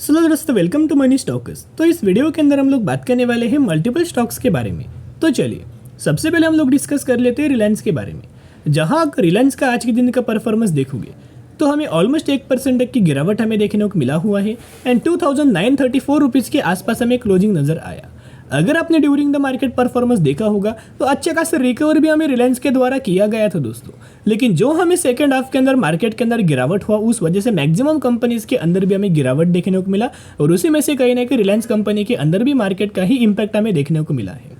Hello दोस्तों, welcome to money stocks. तो इस वीडियो के अंदर हम लोग बात करने वाले हैं मल्टीपल स्टॉक्स के बारे में। तो चलिए सबसे पहले हम लोग डिस्कस कर लेते हैं रिलायंस के बारे में। जहां अगर रिलायंस का आज के दिन का परफॉर्मेंस देखोगे तो हमें ऑलमोस्ट 1% तक की गिरावट हमें देखने को मिला हुआ है एंड 2934 रुपीज़ के आसपास हमें क्लोजिंग नज़र आया। अगर आपने ड्यूरिंग द मार्केट परफॉर्मेंस देखा होगा तो अच्छे खासा रिकवर भी हमें रिलायंस के द्वारा किया गया था दोस्तों। लेकिन जो हमें सेकंड हाफ के अंदर मार्केट के अंदर गिरावट हुआ उस वजह से मैक्सिमम कंपनीज के अंदर भी हमें गिरावट देखने को मिला और उसी में से कहीं ना कहीं रिलायंस कंपनी के अंदर भी मार्केट का ही इंपैक्ट हमें देखने को मिला है।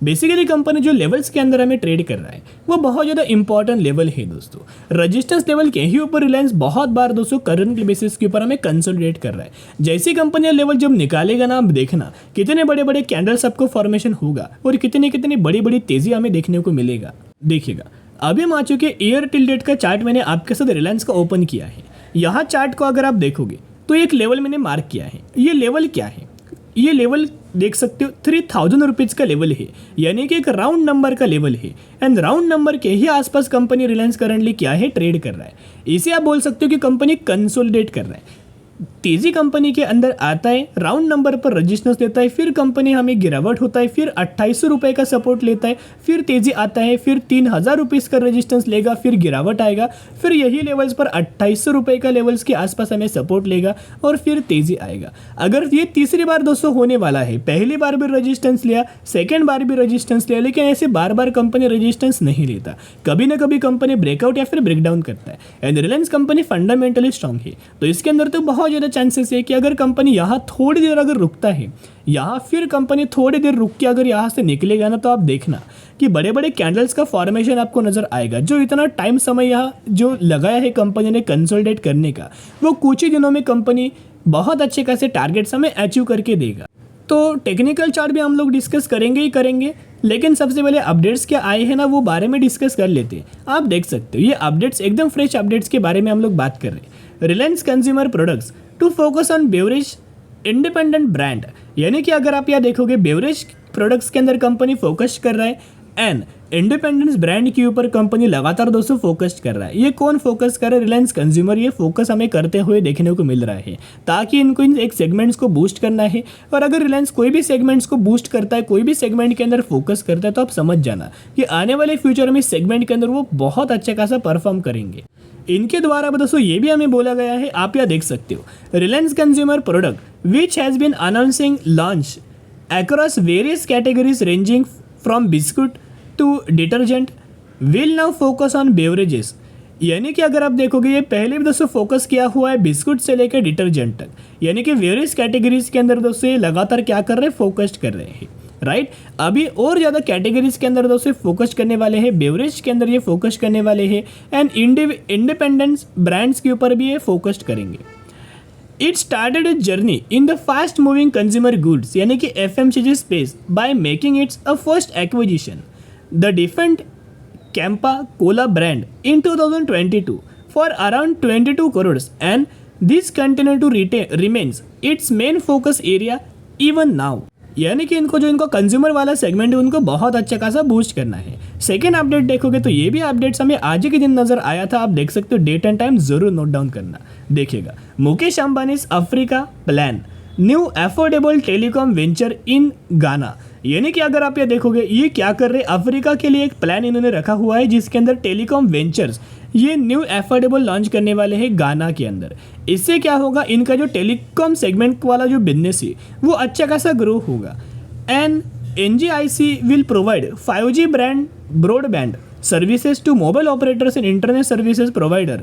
बेसिकली कंपनी जो लेवल्स के अंदर हमें ट्रेड कर रहा है वो बहुत ज़्यादा इंपॉर्टेंट लेवल है दोस्तों। रजिस्टेंस लेवल के ही ऊपर रिलायंस बहुत बार दोस्तों करंट बेसिस के ऊपर हमें कंसोलिडेट कर रहा है। जैसी कंपनी लेवल जब निकालेगा ना, आप देखना कितने बड़े बड़े कैंडल्स आपको फॉर्मेशन होगा और कितनी कितनी बड़ी बड़ी तेजी हमें देखने को मिलेगा। देखिएगा अभी हम आ चुके ईयर टिल डेट का चार्ट मैंने आपके साथ रिलायंस का ओपन किया है। यहाँ चार्ट को अगर आप देखोगे तो एक लेवल मैंने मार्क किया है। ये लेवल क्या है? ये लेवल देख सकते हो 3000 रुपीज़ का लेवल है, यानी कि एक राउंड नंबर का लेवल है एंड राउंड नंबर के ही आसपास कंपनी रिलायंस करंटली क्या है, ट्रेड कर रहा है। इसे आप बोल सकते हो कि कंपनी कंसोलिडेट कर रहा है। तेजी कंपनी के अंदर आता है, राउंड नंबर पर रजिस्टेंस देता है, फिर कंपनी हमें गिरावट होता है, फिर 2800 रुपये का सपोर्ट लेता है, फिर तेजी आता है, फिर 3000 रुपीज़ का रजिस्टेंस लेगा, फिर गिरावट आएगा, फिर यही लेवल्स पर 2800 रुपये का लेवल्स के आसपास हमें सपोर्ट लेगा और फिर तेजी आएगा। अगर ये तीसरी बार दोस्तों होने वाला है, पहली बार भी रजिस्टेंस लिया, सेकेंड बार भी रजिस्टेंस लिया, लेकिन ऐसे बार बार कंपनी रजिस्टेंस नहीं लेता। कभी ना कभी कंपनी ब्रेकआउट या फिर ब्रेकडाउन करता है and Reliance company fundamentally strong है। तो इसके अंदर तो बहुत ज़्यादा चांसेस है कि अगर कंपनी यहाँ थोड़ी देर अगर रुकता है, यहाँ फिर कंपनी थोड़ी देर रुक के अगर यहाँ से निकलेगा ना, तो आप देखना कि बड़े बड़े कैंडल्स का फॉर्मेशन आपको नजर आएगा। जो इतना टाइम समय यहाँ जो लगाया है कंपनी ने कंसोलिडेट करने का, वो कुछ ही दिनों में कंपनी बहुत अच्छे खासे टारगेट्स हमें अचीव करके देगा। तो टेक्निकल चार्ट भी हम लोग डिस्कस करेंगे ही करेंगे, लेकिन सबसे पहले अपडेट्स क्या आए हैं ना, वो बारे में डिस्कस कर लेते हैं। आप देख सकते हो ये अपडेट्स एकदम फ्रेश अपडेट्स के बारे में हम लोग बात कर रहे हैं। Reliance consumer products to focus on beverage independent brand, यानी कि अगर आप यहाँ देखोगे बेवरेज प्रोडक्ट्स के अंदर कंपनी फोकस कर रहा है एंड इंडिपेंडेंस ब्रांड के ऊपर कंपनी लगातार दोस्तों फोकस कर रहा है। ये कौन फोकस कर रहा है? रिलायंस कंज्यूमर ये फोकस हमें करते हुए देखने को मिल रहा है, ताकि इनको इन एक सेगमेंट्स को बूस्ट करना है। और अगर रिलायंस कोई भी सेगमेंट्स को बूस्ट करता है, कोई भी सेगमेंट के अंदर फोकस करता है, तो आप समझ जाना कि आने वाले फ्यूचर में इस सेगमेंट के अंदर वो बहुत अच्छा खासा परफॉर्म करेंगे। इनके द्वारा दोस्तों ये भी हमें बोला गया है, आप यहाँ देख सकते हो, Reliance consumer product which has been announcing launch across various categories ranging from biscuit to detergent will now focus on beverages. यानी कि अगर आप देखोगे ये पहले भी दोस्तों फोकस किया हुआ है बिस्कुट से लेकर डिटर्जेंट तक, यानी कि वेरियस कैटेगरीज के अंदर दोस्तों ये लगातार क्या कर रहे हैं, फोकस कर रहे हैं। राइट अभी और ज़्यादा कैटेगरीज के अंदर दोस्तों फोकस करने वाले हैं, बेवरेज के अंदर ये फोकस करने वाले हैं एंड इंडिपेंडेंस ब्रांड्स के ऊपर भी ये फोकस करेंगे। It started its journey in the fast moving consumer goods, यानी कि FMCG space, by making its a first acquisition the defunct Campa Cola brand in 2022 for around 22 crores and this continue to remains its main focus area even now. यानी कि इनको जो इनको consumer वाला segment है उनको बहुत अच्छा खासा बूस्ट करना है। सेकेंड अपडेट देखोगे तो ये भी अपडेट्स हमें आज के दिन नजर आया था, आप देख सकते हो, डेट एंड टाइम जरूर नोट डाउन करना। देखिएगा Mukesh Ambani Africa plan new affordable telecom venture in Ghana, यानी कि अगर आप ये देखोगे ये क्या कर रहे हैं, अफ्रीका के लिए एक प्लान इन्होंने रखा हुआ है जिसके अंदर टेलीकॉम वेंचर्स ये न्यू अफोर्डेबल लॉन्च करने वाले हैं गाना के अंदर। इससे क्या होगा, इनका जो टेलीकॉम सेगमेंट वाला जो बिजनेस है वो अच्छा खासा ग्रो होगा and NGIC will provide 5G brand broadband services to mobile operators and internet services provider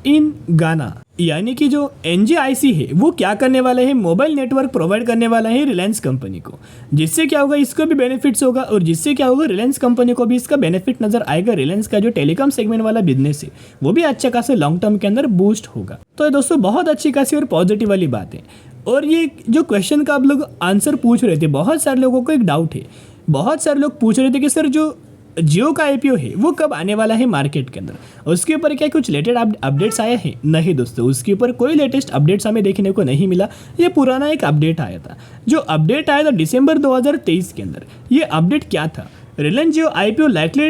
in Ghana. यानी कि जो NGIC है वो क्या करने वाले हैं, मोबाइल नेटवर्क प्रोवाइड करने वाला है रिलायंस कंपनी को, जिससे क्या होगा, इसको भी बेनिफिट्स होगा और जिससे क्या होगा, रिलायंस कंपनी को भी इसका बेनिफिट नजर आएगा। रिलायंस का जो टेलीकॉम सेगमेंट वाला बिजनेस है वो भी अच्छा खासा लॉन्ग टर्म के अंदर बूस्ट होगा। तो दोस्तों बहुत अच्छी खासी और पॉजिटिव वाली बात है। और ये जो क्वेश्चन का आप लोग आंसर पूछ रहे थे, बहुत सारे लोगों को एक डाउट है, बहुत सारे लोग पूछ रहे थे कि सर जो जियो का IPO है वो कब आने वाला है मार्केट के अंदर, उसके ऊपर क्या कुछ लेटेस्ट अपडेट्स आए हैं? नहीं दोस्तों, उसके ऊपर कोई लेटेस्ट अपडेट्स हमें देखने को नहीं मिला। ये पुराना एक अपडेट आया था, जो अपडेट आया था दिसंबर 2023 के अंदर। ये अपडेट क्या था, Reliance Jio IPO likely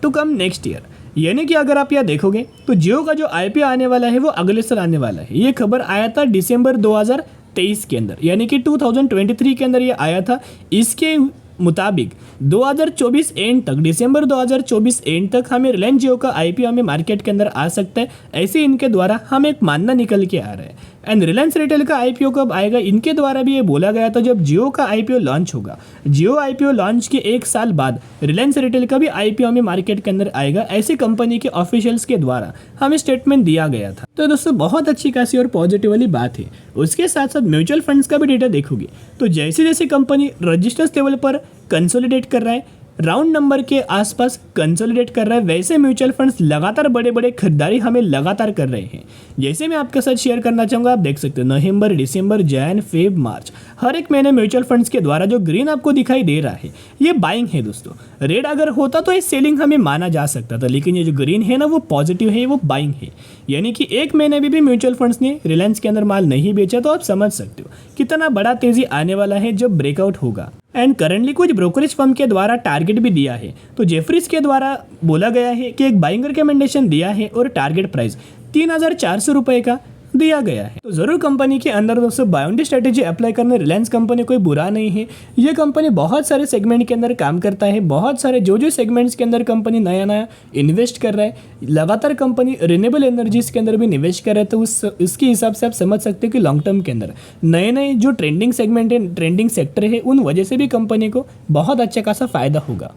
to come next year, यानी कि अगर आप यहाँ देखोगे तो जियो का जो आईपीओ आने वाला है वो अगले साल आने वाला है। ये खबर आया था दिसंबर 2023 के अंदर, यानी कि 2023 के अंदर ये आया था। इसके मुताबिक 2024 एंड तक, दिसंबर 2024 एंड तक हमें रिलायंस जियो का आईपीओ हमें मार्केट के अंदर आ सकता है, ऐसे इनके द्वारा हमें एक मानना निकल के आ रहा है। एंड रिलायंस रिटेल का आईपीओ कब आएगा, इनके द्वारा भी ये बोला गया था जब जियो का आईपीओ लॉन्च होगा। जियो आईपीओ लॉन्च के 1 साल बाद रिलायंस रिटेल का भी आईपीओ हमें मार्केट के अंदर आएगा, ऐसी कंपनी के ऑफिशियल्स के द्वारा हमें स्टेटमेंट दिया गया था। तो दोस्तों बहुत अच्छी खासी और पॉजिटिव वाली बात है। उसके साथ साथ म्यूचुअल फंड्स का भी डेटा देखोगे तो जैसे जैसे कंपनी रजिस्टर्स लेवल पर कंसोलिडेट कर रहा है, राउंड नंबर के आसपास कंसोलिडेट कर रहा है, वैसे म्यूचुअल फंड्स लगातार बड़े बड़े खरीदारी हमें लगातार कर रहे हैं। जैसे मैं आपके साथ शेयर करना चाहूँगा, आप देख सकते हो नवंबर, दिसंबर, जैन, फेब, मार्च, हर एक महीने म्यूचुअल फंड्स के द्वारा जो ग्रीन आपको दिखाई दे रहा है ये बाइंग है दोस्तों। रेड अगर होता तो ये सेलिंग हमें माना जा सकता था, लेकिन ये जो ग्रीन है ना वो पॉजिटिव है, वो बाइंग है। यानी कि एक महीने में भी म्यूचुअल फंड्स ने रिलायंस के अंदर माल नहीं बेचा, तो आप समझ सकते हो कितना बड़ा तेजी आने वाला है जब ब्रेकआउट होगा। एंड करंटली कुछ ब्रोकरेज फर्म के द्वारा टारगेट भी दिया है, तो जेफरीज के द्वारा बोला गया है कि एक बाइंग रिकमेंडेशन दिया है और टारगेट प्राइस 3400 रुपये का दिया गया है। तो जरूर कंपनी के अंदर दोस्तों बाउंड्री स्ट्रेटेजी अप्लाई करना रिलायंस कंपनी कोई बुरा नहीं है। ये कंपनी बहुत सारे सेगमेंट के अंदर काम करता है, बहुत सारे जो सेगमेंट्स के अंदर कंपनी नया नया इन्वेस्ट कर रहा है, लगातार कंपनी रिन्यूएबल एनर्जीज के अंदर भी निवेश कर रहा है। तो उसके हिसाब से आप समझ सकते हो कि लॉन्ग टर्म के अंदर नए नए जो ट्रेंडिंग सेगमेंट है, ट्रेंडिंग सेक्टर है, उन वजह से भी कंपनी को बहुत अच्छा खासा फायदा होगा।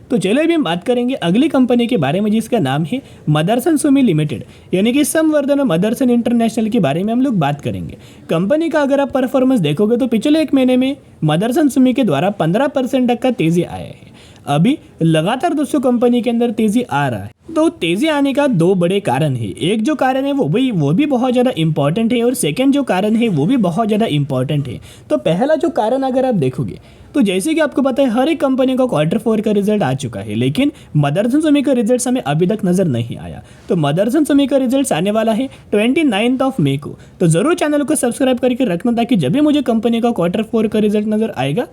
तो चलो अभी हम बात करेंगे अगली कंपनी के बारे में जिसका नाम है मदरसन सुमी लिमिटेड, यानी कि संवर्धन मदरसन इंटरनेशनल के बारे में हम लोग बात करेंगे। कंपनी का अगर आप परफॉर्मेंस देखोगे तो पिछले एक महीने में मदरसन सुमी के द्वारा 15% तक का तेजी आया है। अभी लगातार दोस्तों कंपनी के अंदर तेजी आ रहा है। तो तेजी आने का 2 बड़े कारण है। एक जो कारण है वो भी बहुत ज़्यादा इंपॉर्टेंट है, और सेकंड जो कारण है वो भी बहुत ज़्यादा इंपॉर्टेंट है। तो पहला जो कारण अगर आप देखोगे तो जैसे कि आपको पता है हर एक कंपनी का Q4 का रिजल्ट आ चुका है, लेकिन मदरसन सुमी का रिजल्ट हमें अभी तक नजर नहीं आया। तो मदरसन सुमी का रिजल्ट आने वाला है 29 मई को। तो जरूर चैनल को सब्सक्राइब करके रखना, ताकि जब भी मुझे कंपनी का Q4 का रिजल्ट नजर आएगा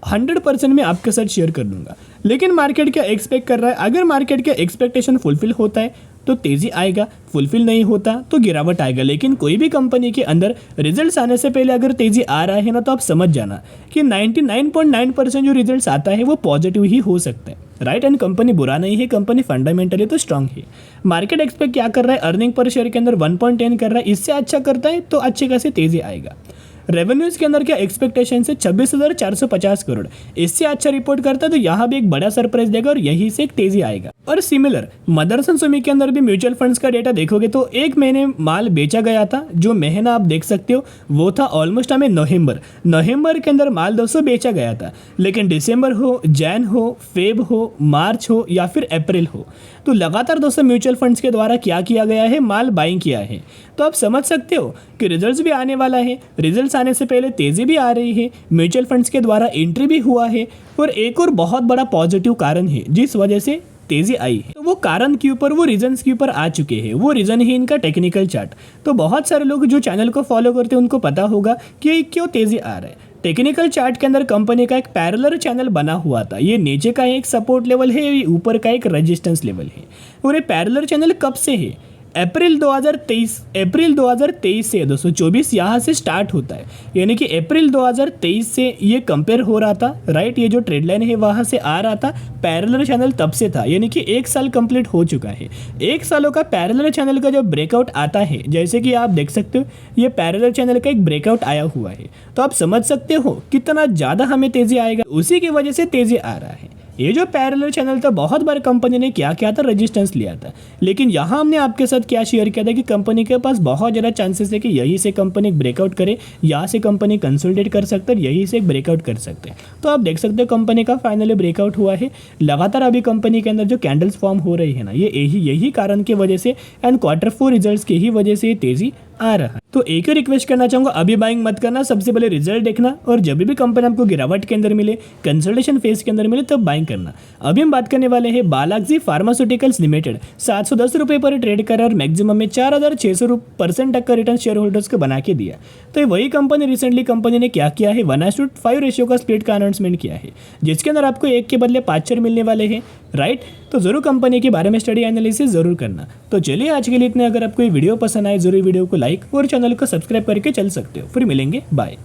100% मैं आपके साथ शेयर कर दूंगा। लेकिन मार्केट क्या एक्सपेक्ट कर रहा है, अगर मार्केट का एक्सपेक्टेशन फुलफिल होता है तो तेजी आएगा, फुलफिल नहीं होता तो गिरावट आएगा। लेकिन कोई भी कंपनी के अंदर रिजल्ट्स आने से पहले अगर तेजी आ रहा है ना, तो आप समझ जाना कि 99.9% जो रिजल्ट्स आता है वो पॉजिटिव ही हो सकता है, राइट। एंड कंपनी बुरा नहीं है, कंपनी फंडामेंटली तो स्ट्रांग है। मार्केट एक्सपेक्ट क्या कर रहा है, अर्निंग पर शेयर के अंदर 1.10 कर रहा है, इससे अच्छा करता है तो अच्छे खासी तेजी आएगा। रेवेन्यूज के अंदर क्या एक्सपेक्टेशन है 26,450 करोड़, इससे अच्छा रिपोर्ट करता है तो यहाँ भी एक बड़ा सरप्राइज देगा और यही से एक तेजी आएगा। और सिमिलर मदरसन सुमी के अंदर भी म्यूचुअल फंड्स का डेटा देखोगे तो एक महीने माल बेचा गया था, जो महीना आप देख सकते हो वो था ऑलमोस्ट हमें नवंबर के अंदर माल 200 बेचा गया था। लेकिन दिसंबर हो, जैन हो, फेब हो, मार्च हो या फिर अप्रैल हो, तो लगातार दोस्तों म्यूचुअल फंड्स के द्वारा क्या किया गया है, माल बाइंग किया है। तो आप समझ सकते हो कि रिजल्ट्स भी आने वाला है, रिजल्ट्स आने से पहले तेजी भी आ रही है, म्यूचुअल फंड्स के द्वारा एंट्री भी हुआ है। और एक और बहुत बड़ा पॉजिटिव कारण है जिस वजह से तेजी आई है, तो वो कारण के ऊपर, वो रीजंस के ऊपर आ चुके हैं। वो रीजन है इनका टेक्निकल चार्ट। तो बहुत सारे लोग जो चैनल को फॉलो करते हैं उनको पता होगा कि क्यों तेजी आ रहा है। टेक्निकल चार्ट के अंदर कंपनी का एक पैरेलल चैनल बना हुआ था, ये नीचे का एक सपोर्ट लेवल है, ये ऊपर का एक रेजिस्टेंस लेवल है। और ये पैरेलल चैनल कब से है, अप्रैल 2023 से 224 यहाँ से स्टार्ट होता है, यानी कि अप्रैल 2023 से ये कंपेयर हो रहा था, राइट। ये जो ट्रेड लाइन है वहाँ से आ रहा था, पैरेलल चैनल तब से था, यानी कि 1 साल कंप्लीट हो चुका है। 1 सालों का पैरेलल चैनल का जब ब्रेकआउट आता है, जैसे कि आप देख सकते हो ये पैरेलल चैनल का एक ब्रेकआउट आया हुआ है, तो आप समझ सकते हो कितना ज़्यादा हमें तेजी आएगा, उसी की वजह से तेजी आ रहा है। ये जो पैरेलल चैनल था बहुत बार कंपनी ने क्या किया था, रेजिस्टेंस लिया था, लेकिन यहाँ हमने आपके साथ क्या शेयर किया था कि कंपनी के पास बहुत ज़्यादा चांसेस है कि यहीं से कंपनी ब्रेकआउट करे, यहाँ से कंपनी कंसोलिडेट कर सकता है, यहीं से ब्रेकआउट कर सकते हैं। तो आप देख सकते हो कंपनी का फाइनली ब्रेकआउट हुआ है। लगातार अभी कंपनी के अंदर जो कैंडल्स फॉर्म हो रही है ना, ये यही कारण की वजह से एंड Q4 रिजल्ट्स की ही वजह से तेजी आ रहा है। तो एक ही रिक्वेस्ट करना चाहूँगा, अभी बाइंग मत करना, सबसे पहले रिजल्ट देखना, और जब भी कंपनी आपको गिरावट के अंदर मिले, कंसल्टेशन फेज के अंदर मिले, तब बाइंग करना। अभी हम बात करने वाले हैं बालाजी फार्मास्यूटिकल्स लिमिटेड। 710 रुपये पर ट्रेड कर और मैक्सिमम में 4600% तक का रिटर्न शेयर होल्डर्स को बना के दिया। तो ये वही कंपनी, रिसेंटली कंपनी ने क्या किया है, 1:5 रेशियो का स्प्लिट का अनाउंसमेंट किया है, जिसके अंदर आपको 1 के बदले 5 शेयर मिलने वाले हैं, राइट। तो ज़रूर कंपनी के बारे में स्टडी एनालिसिस ज़रूर करना। तो चलिए आज के लिए इतने। अगर आपको ये वीडियो पसंद आए जरूर वीडियो को लाइक और चैनल को सब्सक्राइब करके चल सकते हो। फिर मिलेंगे, बाय।